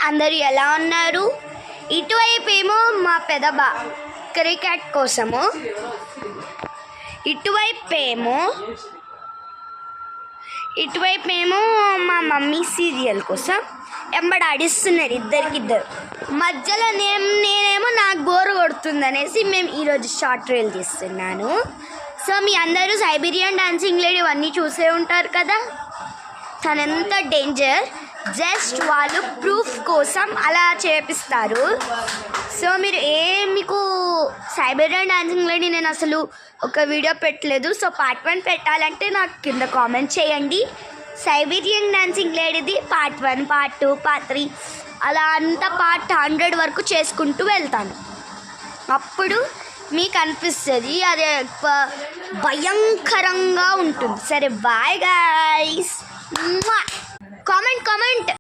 అందరూ ఎలా ఉన్నారు? ఇటువైపు ఏమో మా పెదబా క్రికెట్ కోసము, ఇటువైపు ఏమో మా మమ్మీ సీరియల్ కోసం ఎంబడాడిస్తున్నారు ఇద్దరు. మధ్యలో నేనేమో నాకు బోర్ కొడుతుంది అనేసి మేము ఈరోజు షార్ట్ రీల్ తీస్తున్నాను. సో మీ అందరూ సైబీరియన్ డాన్సింగ్ లేడీ ఇవన్నీ చూసే ఉంటారు కదా. తను ఎంత డేంజర్, జస్ట్ వాళ్ళు ప్రూఫ్ కోసం అలా చేపిస్తారు. సో మీకు సైబీరియన్ డాన్సింగ్ లేడీ నేను అసలు ఒక వీడియో పెట్టలేదు. సో పార్ట్ 1 పెట్టాలంటే నాకు కింద కామెంట్ చేయండి. సైబీరియన్ డాన్సింగ్ లేడీది పార్ట్ 1, పార్ట్ 2, పార్ట్ 3 అలా అంతా పార్ట్ 100 వరకు చేసుకుంటూ వెళ్తాను. అప్పుడు మీకు అనిపిస్తుంది అది భయంకరంగా ఉంటుంది. సరే బాయ్ గైస్. కామెంట్